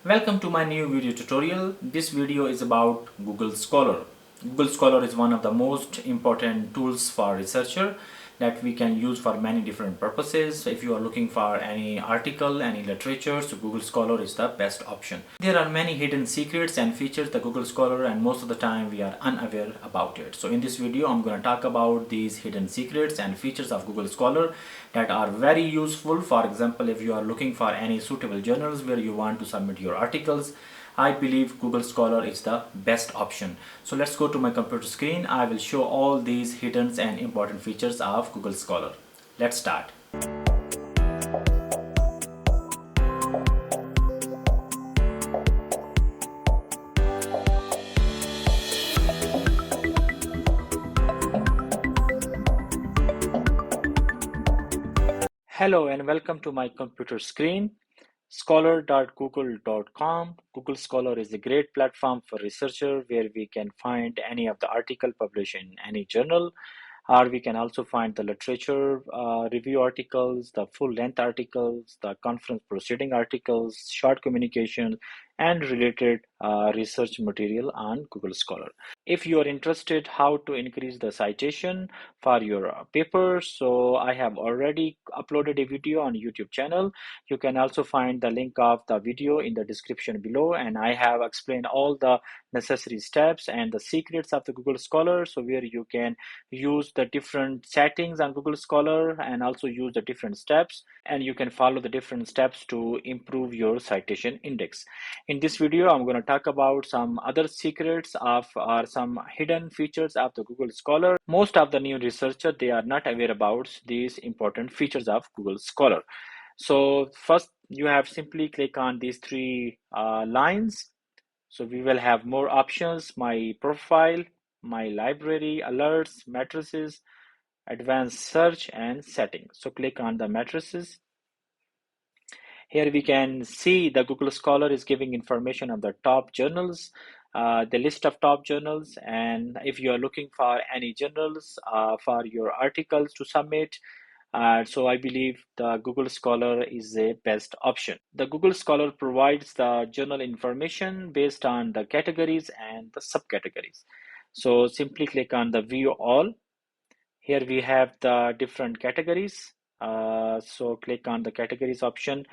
Welcome to my new video tutorial. This video is about Google Scholar. Google Scholar is one of the most important tools for researcher that we can use for many different purposes. If you are looking for any article, any literature, so Google Scholar is the best option. There are many hidden secrets and features the Google Scholar, and most of the time we are unaware about it. So in this video I'm going to talk about these hidden secrets and features of Google Scholar that are very useful. For example, if you are looking for any suitable journals where you want to submit your articles, I believe Google Scholar is the best option. So let's go to my computer screen. I will show all these hidden and important features of Google Scholar. Let's start. Hello and welcome to my computer screen. Scholar.google.com. Google Scholar is a great platform for researcher where we can find any of the article published in any journal, or we can also find the literature review articles, the full length articles, the conference proceeding articles, short communications, and related research material on Google Scholar. If you are interested how to increase the citation for your paper, so I have already uploaded a video on YouTube channel. You can also find the link of the video in the description below, and I have explained all the necessary steps and the secrets of the Google Scholar, so where you can use the different settings on Google Scholar and also use the different steps, and you can follow the different steps to improve your citation index. In this video I'm going to talk about some other secrets of or some hidden features of the Google Scholar. Most of the new researchers, they are not aware about these important features of Google Scholar. So first you have simply click on these three lines. So we will have more options: my profile, my library, alerts, matrices, advanced search, and settings. So click on the matrices. Here we can see the Google Scholar is giving information on the top journals, the list of top journals, and if you are looking for any journals for your articles to submit, so I believe the Google Scholar is the best option. The Google Scholar provides the journal information based on the categories and the subcategories. So simply click on the view all. Here we have the different categories. So click on the categories option: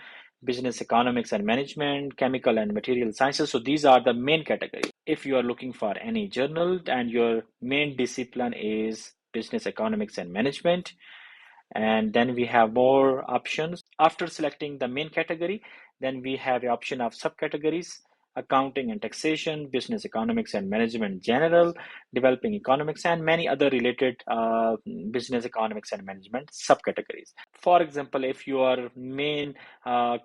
business, economics and management, chemical and material sciences. So these are the main categories. If you are looking for any journal and your main discipline is business, economics and management, and then we have more options. After selecting the main category, then we have the option of subcategories: accounting and taxation, business, economics and management general, developing economics, and many other related business, economics and management subcategories. For example, if your main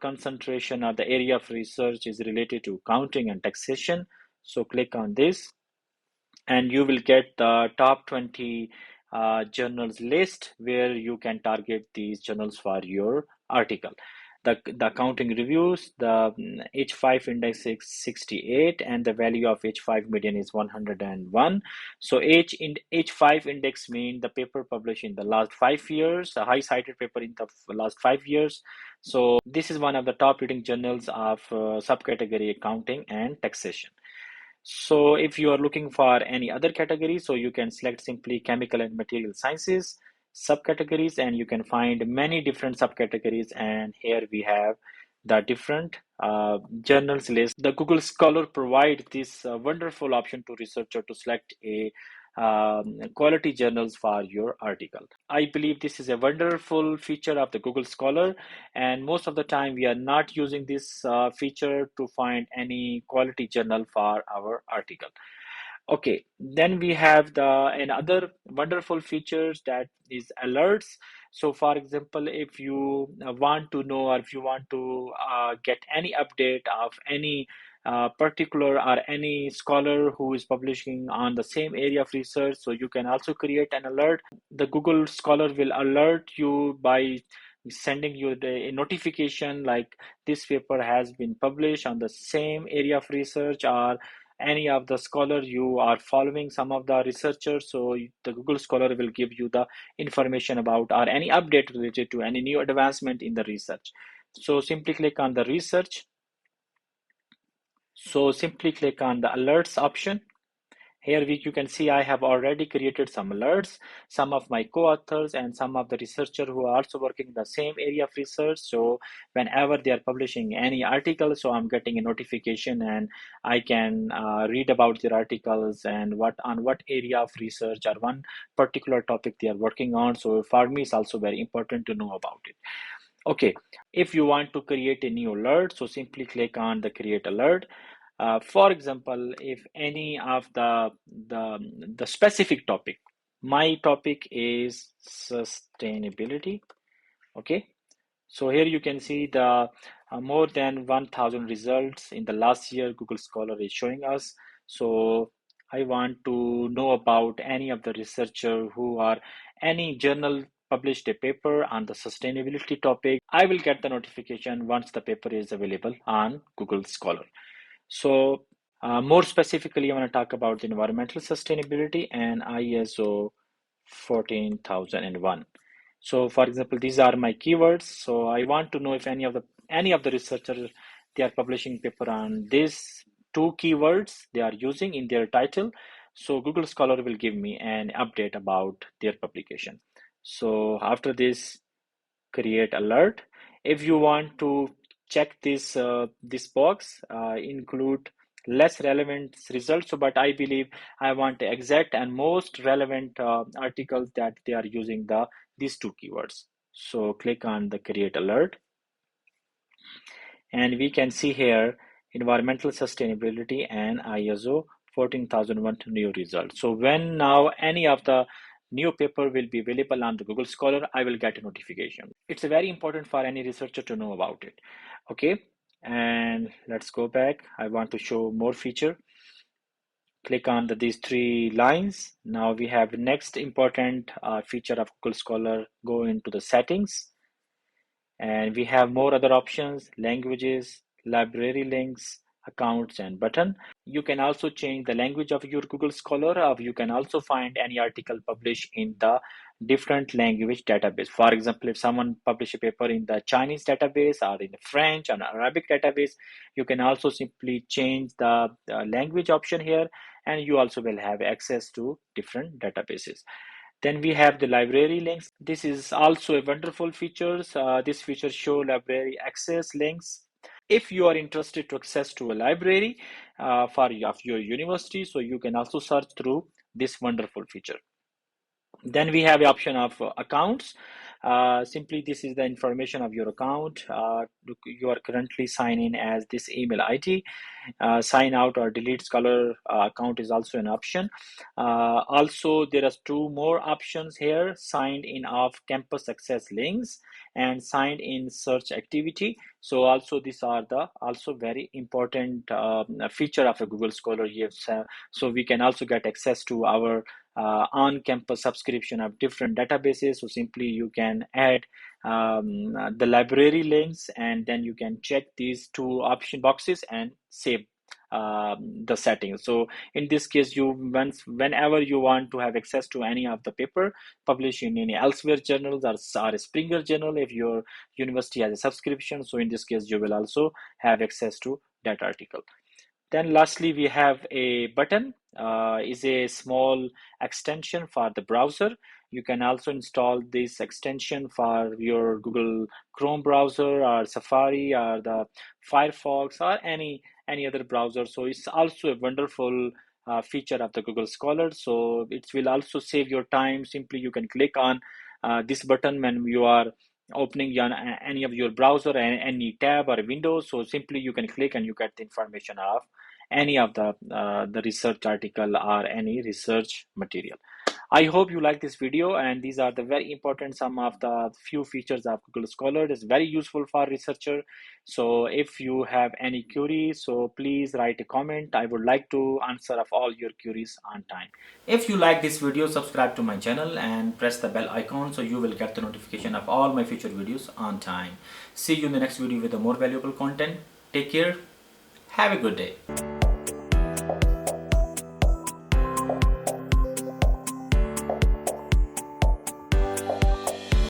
concentration or the area of research is related to accounting and taxation, so click on this and you will get the top 20 journals list where you can target these journals for your article. The accounting reviews, the H5 index is 68 and the value of H5 median is 101. So H5 index mean the paper published in the last 5 years, a high cited paper in the last 5 years. So this is one of the top leading journals of subcategory accounting and taxation. So if you are looking for any other category, so you can select simply chemical and material sciences subcategories, and you can find many different subcategories. And here we have the different journals list. The Google Scholar provides this wonderful option to researcher to select a quality journals for your article. I believe this is a wonderful feature of the Google Scholar, and most of the time we are not using this feature to find any quality journal for our article. Okay, then we have the another wonderful features that is alerts. So for example, if you want to know or if you want to get any update of any particular or any scholar who is publishing on the same area of research, so you can also create an alert. The Google Scholar will alert you by sending you a notification like this paper has been published on the same area of research, or any of the scholar you are following some of the researchers, so the Google Scholar will give you the information about or any update related to any new advancement in the research. So simply click on the research, So simply click on the alerts option. Here you can see I have already created some alerts, some of my co-authors and some of the researchers who are also working in the same area of research. So whenever they are publishing any article, so I'm getting a notification and I can read about their articles and what area of research or one particular topic they are working on. So for me, it's also very important to know about it. Okay, if you want to create a new alert, so simply click on the create alert. For example, if any of the specific topic, my topic is sustainability. Okay, so here you can see the more than 1,000 results in the last year Google Scholar is showing us. So I want to know about any of the researcher who are any journal published a paper on the sustainability topic. I will get the notification once the paper is available on Google Scholar. So more specifically, I want to talk about the environmental sustainability and ISO 14001. So for example, these are my keywords. So I want to know if any of the researchers they are publishing paper on these two keywords they are using in their title. So Google Scholar will give me an update about their publication. So after this, create alert. If you want to check this box, include less relevant results. So, but I believe I want the exact and most relevant articles that they are using these two keywords. So click on the create alert, and we can see here environmental sustainability and ISO 14001 new results. So when now any of the new paper will be available on the Google Scholar, I will get a notification. It's very important for any researcher to know about it. Okay, and let's go back. I want to show more feature. Click on these three lines. Now we have next important feature of Google Scholar. Go into the settings, and we have more other options: languages, library links, accounts, and button. You can also change the language of your Google Scholar, or you can also find any article published in the different language database. For example, if someone publish a paper in the Chinese database or in the French and Arabic database, you can also simply change the language option here, and you also will have access to different databases. Then we have the library links. This is also a wonderful feature. This feature show library access links. If you are interested to access to a library of your university, so you can also search through this wonderful feature. Then we have the option of accounts. Simply, this is the information of your account. You are currently signing as this email ID. Sign out or delete Scholar account is also an option. Also, there are two more options here: signed in of campus access links and signed in search activity. So also these are the also very important feature of a Google Scholar. Yes, so we can also get access to our on-campus subscription of different databases. So simply you can add the library links, and then you can check these two option boxes and save the settings. So in this case, whenever you want to have access to any of the paper published in any elsewhere journals or a Springer journal, if your university has a subscription, so in this case you will also have access to that article. Then lastly, we have a button, is a small extension for the browser. You can also install this extension for your Google Chrome browser or Safari or the Firefox or any other browser. So it's also a wonderful feature of the Google Scholar. So it will also save your time. Simply you can click on this button when you are opening any of your browser and any tab or window. So simply you can click and you get the information of any of the research article or any research material. I hope you like this video, and these are the very important some of the few features of Google Scholar. It's very useful for researcher. So if you have any queries, so please write a comment. I would like to answer of all your queries on time. If you like this video, subscribe to my channel and press the bell icon so you will get the notification of all my future videos on time. See you in the next video with a more valuable content. Take care. Have a good day.